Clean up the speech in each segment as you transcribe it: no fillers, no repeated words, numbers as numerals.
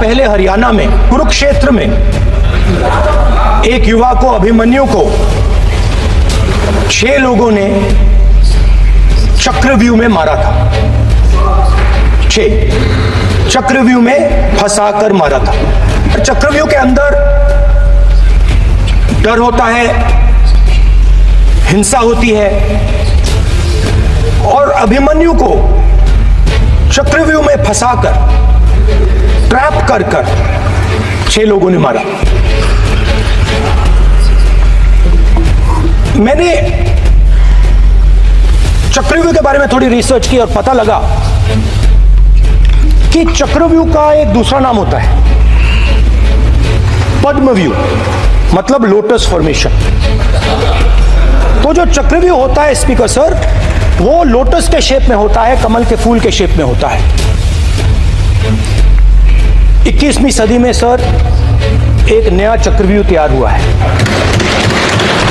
पहले हरियाणा में कुरुक्षेत्र में एक युवा को, अभिमन्यु को 6 लोगों ने चक्रव्यूह में मारा था। 6 चक्रव्यूह में फंसाकर मारा था। चक्रव्यूह के अंदर डर होता है, हिंसा होती है, और अभिमन्यु को चक्रव्यूह में फंसाकर, ट्रैप कर 6 लोगों ने मारा। मैंने चक्रव्यूह के बारे में थोड़ी रिसर्च की और पता लगा कि चक्रव्यूह का एक दूसरा नाम होता है पद्मव्यूह, मतलब लोटस फॉर्मेशन। तो जो चक्रव्यूह होता है स्पीकर सर, वो लोटस के शेप में होता है, कमल के फूल के शेप में होता है। 21वीं सदी में सर एक नया चक्रव्यूह तैयार हुआ है।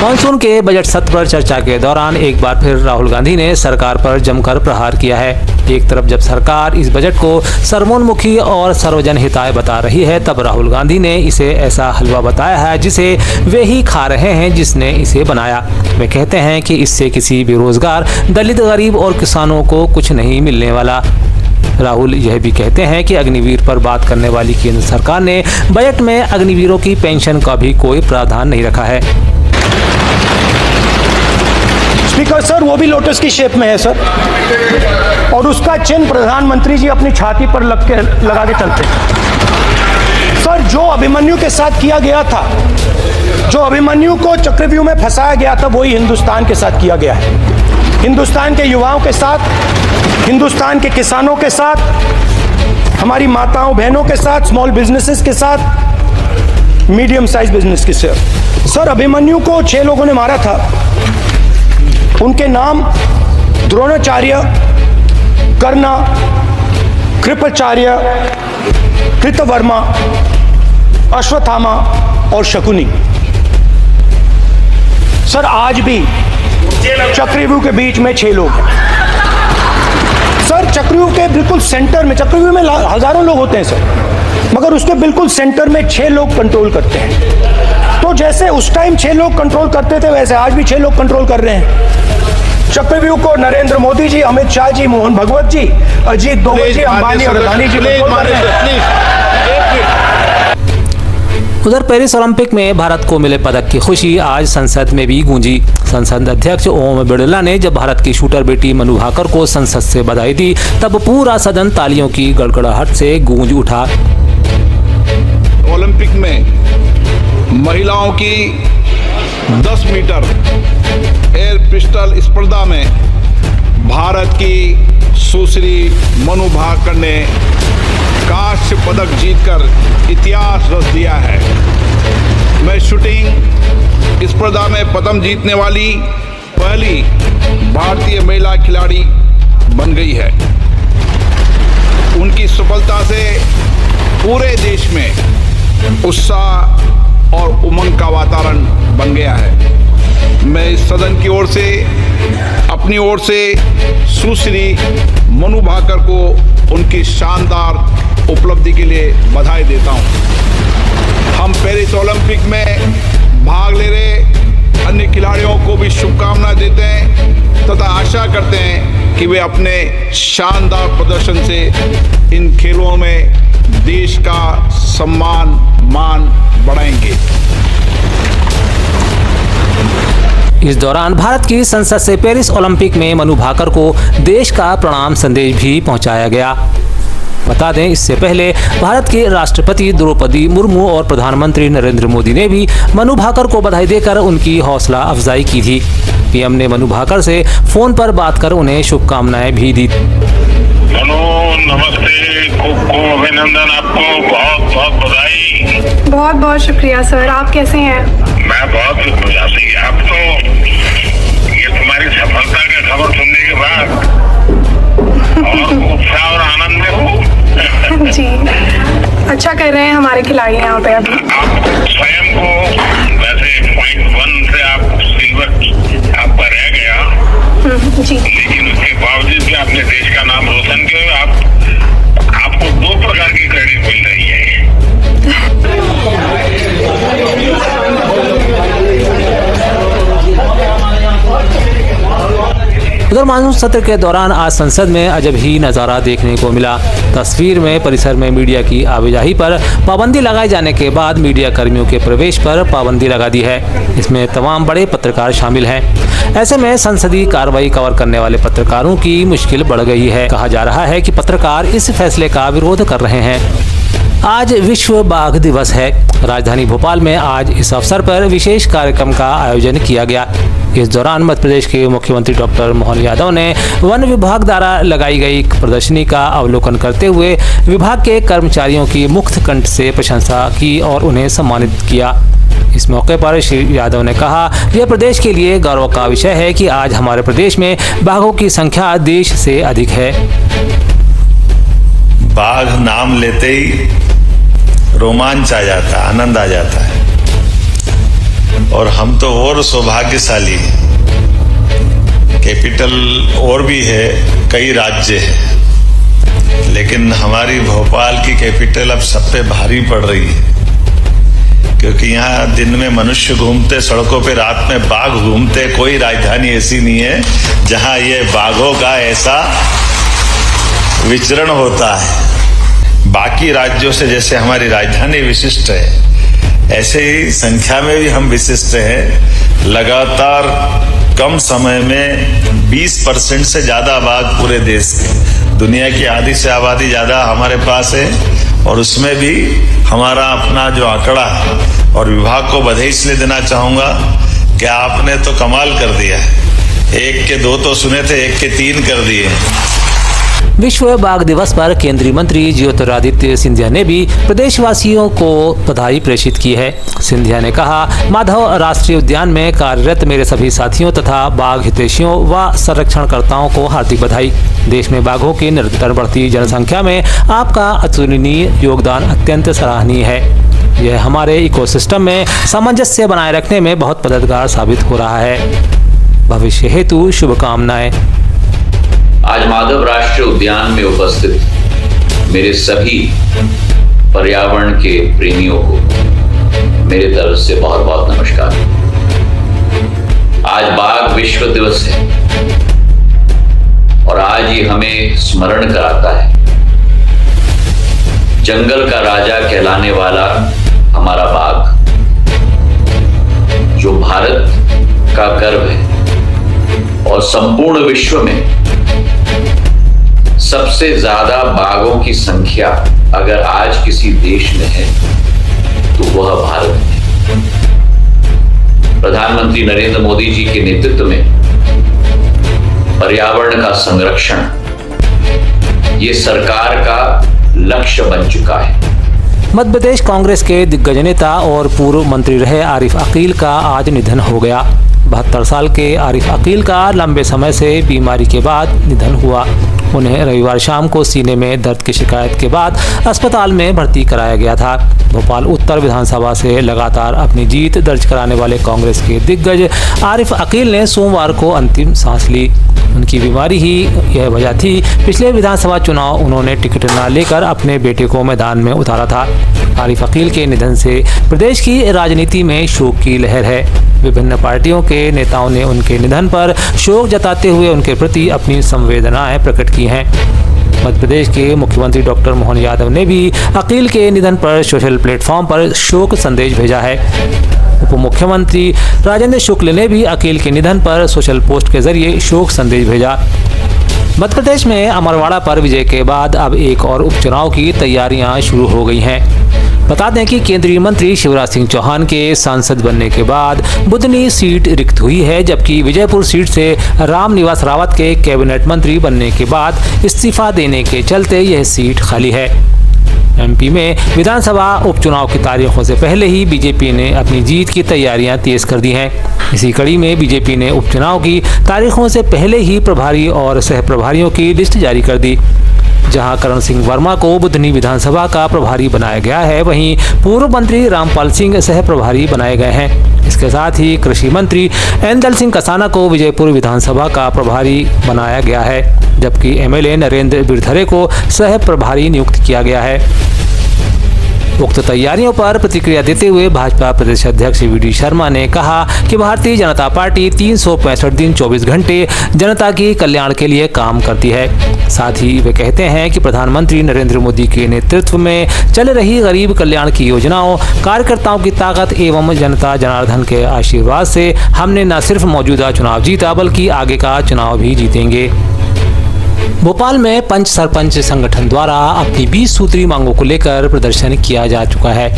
मानसून के बजट सत्र पर चर्चा के दौरान एक बार फिर राहुल गांधी ने सरकार पर जमकर प्रहार किया है। एक तरफ जब सरकार इस बजट को सर्वोन्मुखी और सर्वजन हिताय बता रही है, तब राहुल गांधी ने इसे ऐसा हलवा बताया है जिसे वे ही खा रहे हैं जिसने इसे बनाया। वे कहते हैं कि इससे किसी बेरोजगार, दलित, गरीब और किसानों को कुछ नहीं मिलने वाला। राहुल यह भी कहते हैं कि अग्निवीर पर बात करने वाली केंद्र सरकार ने बजट में अग्निवीरों की पेंशन का भी कोई प्रावधान नहीं रखा है। स्पीकर सर, वो भी लोटस की शेप में है सर, और उसका चिन्ह प्रधानमंत्री जी अपनी छाती पर लगा के चलते हैं। सर, जो अभिमन्यु के साथ किया गया था, जो अभिमन्यु को चक्रव्यूह में फंसाया गया था, वही हिंदुस्तान के साथ किया गया है। हिंदुस्तान के युवाओं के साथ, हिंदुस्तान के किसानों के साथ, हमारी माताओं बहनों के साथ, स्मॉल बिजनेसेस के साथ, मीडियम साइज बिजनेस के साथ। सर, अभिमन्यु को 6 लोगों ने मारा था। उनके नाम द्रोणाचार्य, कर्ण, कृपाचार्य, कृतवर्मा, अश्वत्थामा और शकुनी। सर, आज भी चक्रव्यूह के बीच में 6 लोग हैं। सर, चक्रव्यूह के बिल्कुल सेंटर में, चक्रव्यूह में हजारों लोग होते हैं सर, मगर उसके बिल्कुल सेंटर में 6 लोग कंट्रोल करते हैं। तो जैसे उस टाइम 6 लोग कंट्रोल करते थे, वैसे आज भी 6 लोग कंट्रोल कर रहे हैं। चक्रव्यूह को नरेंद्र मोदी जी, अमित शाह जी, मोहन भगवत जी, अजीत डोभाल जी, अंबानी और अदानी जी कंट्रोल कर रहे हैं। उधर पेरिस ओलंपिक में भारत को मिले पदक की खुशी आज संसद में भी गूंजी। संसद अध्यक्ष ओम बिरला ने जब भारत की शूटर बेटी मनु भाकर को संसद से बधाई दी, तब पूरा सदन तालियों की गड़गड़ाहट से गूंज उठा। ओलंपिक में महिलाओं की 10 मीटर एयर पिस्टल स्पर्धा में भारत की सुश्री मनु भाकर ने कांस्य पदक जीतकर इतिहास रच दिया है। मैं शूटिंग स्पर्धा में पदक जीतने वाली पहली भारतीय महिला खिलाड़ी बन गई है। उनकी सफलता से पूरे देश में उत्साह और उमंग का वातावरण बन गया है। मैं इस सदन की ओर से, अपनी ओर से सुश्री मनु भाकर को उनकी शानदार उपलब्धि के लिए बधाई देता हूं। हम पेरिस ओलंपिक में भाग ले रहे अन्य खिलाड़ियों को भी शुभकामनाएं देते हैं तथा आशा करते हैं कि वे अपने शानदार प्रदर्शन से इन खेलों में देश का सम्मान मान बढ़ाएंगे। इस दौरान भारत की संसद से पेरिस ओलंपिक में मनु भाकर को देश का प्रणाम संदेश भी पहुंचाया गया। बता दें, इससे पहले भारत के राष्ट्रपति द्रौपदी मुर्मू और प्रधानमंत्री नरेंद्र मोदी ने भी मनु भाकर को बधाई देकर उनकी हौसला अफजाई की थी। पीएम ने मनु भाकर से फोन पर बात कर उन्हें शुभकामनाएं भी दी। मनु, नमस्ते, खूब अभिनंदन, आपको बहुत बहुत बधाई। बहुत बहुत शुक्रिया सर, आप कैसे हैं? मैं बहुत खुश। आप तो ये तुम्हारी सफलता की खबर सुनने के बाद और उत्साह और आनंद में हूँ। जी, अच्छा कर रहे हैं हमारे खिलाड़ी यहाँ पे अभी। आप स्वयं को वैसे पॉइंट 1 से आप सिल्वर आपका रह गया, जी, लेकिन उसके बावजूद भी आपने देश का नाम रोशन किया। आपको 2 प्रकार की क्रेडिट मिल रही है। उधर मानसून सत्र के दौरान आज संसद में अजब ही नज़ारा देखने को मिला। तस्वीर में परिसर में मीडिया की आवाजाही पर पाबंदी लगाए जाने के बाद मीडिया कर्मियों के प्रवेश पर पाबंदी लगा दी है। इसमें तमाम बड़े पत्रकार शामिल हैं। ऐसे में संसदीय कार्रवाई कवर करने वाले पत्रकारों की मुश्किल बढ़ गई है। कहा जा रहा है कि पत्रकार इस फैसले का विरोध कर रहे हैं। आज विश्व बाघ दिवस है। राजधानी भोपाल में आज इस अवसर पर विशेष कार्यक्रम का आयोजन किया गया। इस दौरान मध्य प्रदेश के मुख्यमंत्री डॉक्टर मोहन यादव ने वन विभाग द्वारा लगाई गई प्रदर्शनी का अवलोकन करते हुए विभाग के कर्मचारियों की मुक्त कंठ से प्रशंसा की और उन्हें सम्मानित किया। इस मौके पर श्री यादव ने कहा, यह प्रदेश के लिए गौरव का विषय है कि आज हमारे प्रदेश में बाघों की संख्या देश से अधिक है। बाघ नाम लेते ही रोमांच आ जाता है, आनंद आ जाता है। और हम तो और सौभाग्यशाली हैं। कैपिटल और भी है, कई राज्य है, लेकिन हमारी भोपाल की कैपिटल अब सब पे भारी पड़ रही है, क्योंकि यहाँ दिन में मनुष्य घूमते सड़कों पे, रात में बाघ घूमते। कोई राजधानी ऐसी नहीं है जहाँ ये बाघों का ऐसा विचरण होता है। बाकी राज्यों से जैसे हमारी राजधानी विशिष्ट है, ऐसे ही संख्या में भी हम विशिष्ट हैं। लगातार कम समय में 20% से ज्यादा बाघ पूरे देश के, दुनिया की आधी से आबादी ज्यादा हमारे पास है, और उसमें भी हमारा अपना जो आंकड़ा है, और विभाग को बधाई इसलिए देना चाहूंगा कि आपने तो कमाल कर दिया है। 1 के 2 तो सुने थे, 1 के 3 कर दिए। विश्व बाघ दिवस पर केंद्रीय मंत्री ज्योतिरादित्य सिंधिया ने भी प्रदेशवासियों को बधाई प्रेषित की है। सिंधिया ने कहा, माधव राष्ट्रीय उद्यान में कार्यरत मेरे सभी साथियों तथा बाघ हितैषियों व संरक्षणकर्ताओं को हार्दिक बधाई। देश में बाघों की निरंतर बढ़ती जनसंख्या में आपका अतुलनीय योगदान अत्यंत सराहनीय है। यह हमारे इकोसिस्टम में सामंजस्य बनाए रखने में बहुत मददगार साबित हो रहा है। भविष्य हेतु शुभकामनाएं। आज माधव राष्ट्रीय उद्यान में उपस्थित मेरे सभी पर्यावरण के प्रेमियों को मेरे तरफ से बहुत बहुत नमस्कार। आज बाघ विश्व दिवस है और आज ये हमें स्मरण कराता है, जंगल का राजा कहलाने वाला हमारा बाघ, जो भारत का गर्व है और संपूर्ण विश्व में सबसे ज्यादा बाघों की संख्या अगर आज किसी देश में है तो वह भारत है। प्रधानमंत्री नरेंद्र मोदी जी के नेतृत्व में पर्यावरण का संरक्षण ये सरकार का लक्ष्य बन चुका है। मध्य प्रदेश कांग्रेस के दिग्गज नेता और पूर्व मंत्री रहे आरिफ अकील का आज निधन हो गया। 72 साल के आरिफ अकील का लंबे समय से बीमारी के बाद निधन हुआ। उन्हें रविवार शाम को सीने में दर्द की शिकायत के बाद अस्पताल में भर्ती कराया गया था। भोपाल उत्तर विधानसभा से लगातार अपनी जीत दर्ज कराने वाले कांग्रेस के दिग्गज आरिफ अकील ने सोमवार को अंतिम सांस ली। उनकी बीमारी ही यह वजह थी। पिछले विधानसभा चुनाव उन्होंने टिकट न लेकर अपने बेटे को मैदान में उतारा था। आरिफ अकील के निधन से प्रदेश की राजनीति में शोक की लहर है। विभिन्न पार्टियों के नेताओं ने उनके निधन पर शोक जताते हुए उनके प्रति अपनी संवेदनाएं प्रकट की हैं। मध्य प्रदेश के मुख्यमंत्री डॉक्टर मोहन यादव ने भी अकील के निधन पर सोशल प्लेटफॉर्म पर शोक संदेश भेजा है। उप मुख्यमंत्री राजेंद्र शुक्ल ने भी अकील के निधन पर सोशल पोस्ट के जरिए शोक संदेश भेजा। मध्य प्रदेश में अमरवाड़ा पर विजय के बाद अब एक और उपचुनाव की तैयारियां शुरू हो गई हैं। बता दें कि केंद्रीय मंत्री शिवराज सिंह चौहान के सांसद बनने के बाद बुधनी सीट रिक्त हुई है, जबकि विजयपुर सीट से रामनिवास रावत के कैबिनेट मंत्री बनने के बाद इस्तीफा देने के चलते यह सीट खाली है। एमपी में विधानसभा उपचुनाव की तारीखों से पहले ही बीजेपी ने अपनी जीत की तैयारियां तेज कर दी हैं। इसी कड़ी में बीजेपी ने उपचुनाव की तारीखों से पहले ही प्रभारी और सह प्रभारियों की लिस्ट जारी कर दी। जहां करण सिंह वर्मा को बुधनी विधानसभा का प्रभारी बनाया गया है, वहीं पूर्व मंत्री रामपाल सिंह सह प्रभारी बनाए गए हैं। इसके साथ ही कृषि मंत्री एंदल सिंह कसाना को विजयपुर विधानसभा का प्रभारी बनाया गया है, जबकि एमएलए नरेंद्र बिरधरे को सह प्रभारी नियुक्त किया गया है। उक्त तैयारियों पर प्रतिक्रिया देते हुए भाजपा प्रदेश अध्यक्ष वी.डी. शर्मा ने कहा कि भारतीय जनता पार्टी 365 दिन 24 घंटे जनता की कल्याण के लिए काम करती है। साथ ही वे कहते हैं कि प्रधानमंत्री नरेंद्र मोदी के नेतृत्व में चल रही गरीब कल्याण की योजनाओं, कार्यकर्ताओं की ताकत एवं जनता जनार्दन के आशीर्वाद से हमने न सिर्फ मौजूदा चुनाव जीता बल्कि आगे का चुनाव भी जीतेंगे। भोपाल में पंच सरपंच संगठन द्वारा अपनी 20 सूत्री मांगों को लेकर प्रदर्शन किया जा चुका है।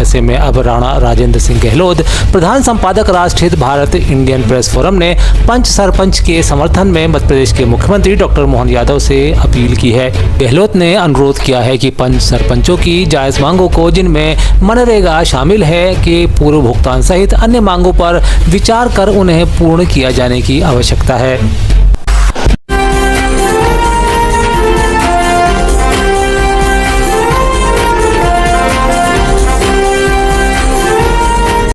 ऐसे में अब राणा राजेंद्र सिंह गहलोत, प्रधान संपादक राष्ट्रहित भारत इंडियन प्रेस फोरम ने पंच सरपंच के समर्थन में मध्य प्रदेश के मुख्यमंत्री डॉक्टर मोहन यादव से अपील की है। गहलोत ने अनुरोध किया है कि पंच सरपंचों की जायज मांगों को, जिनमें मनरेगा शामिल है, के पूर्व भुगतान सहित अन्य मांगों पर विचार कर उन्हें पूर्ण किया जाने की आवश्यकता है।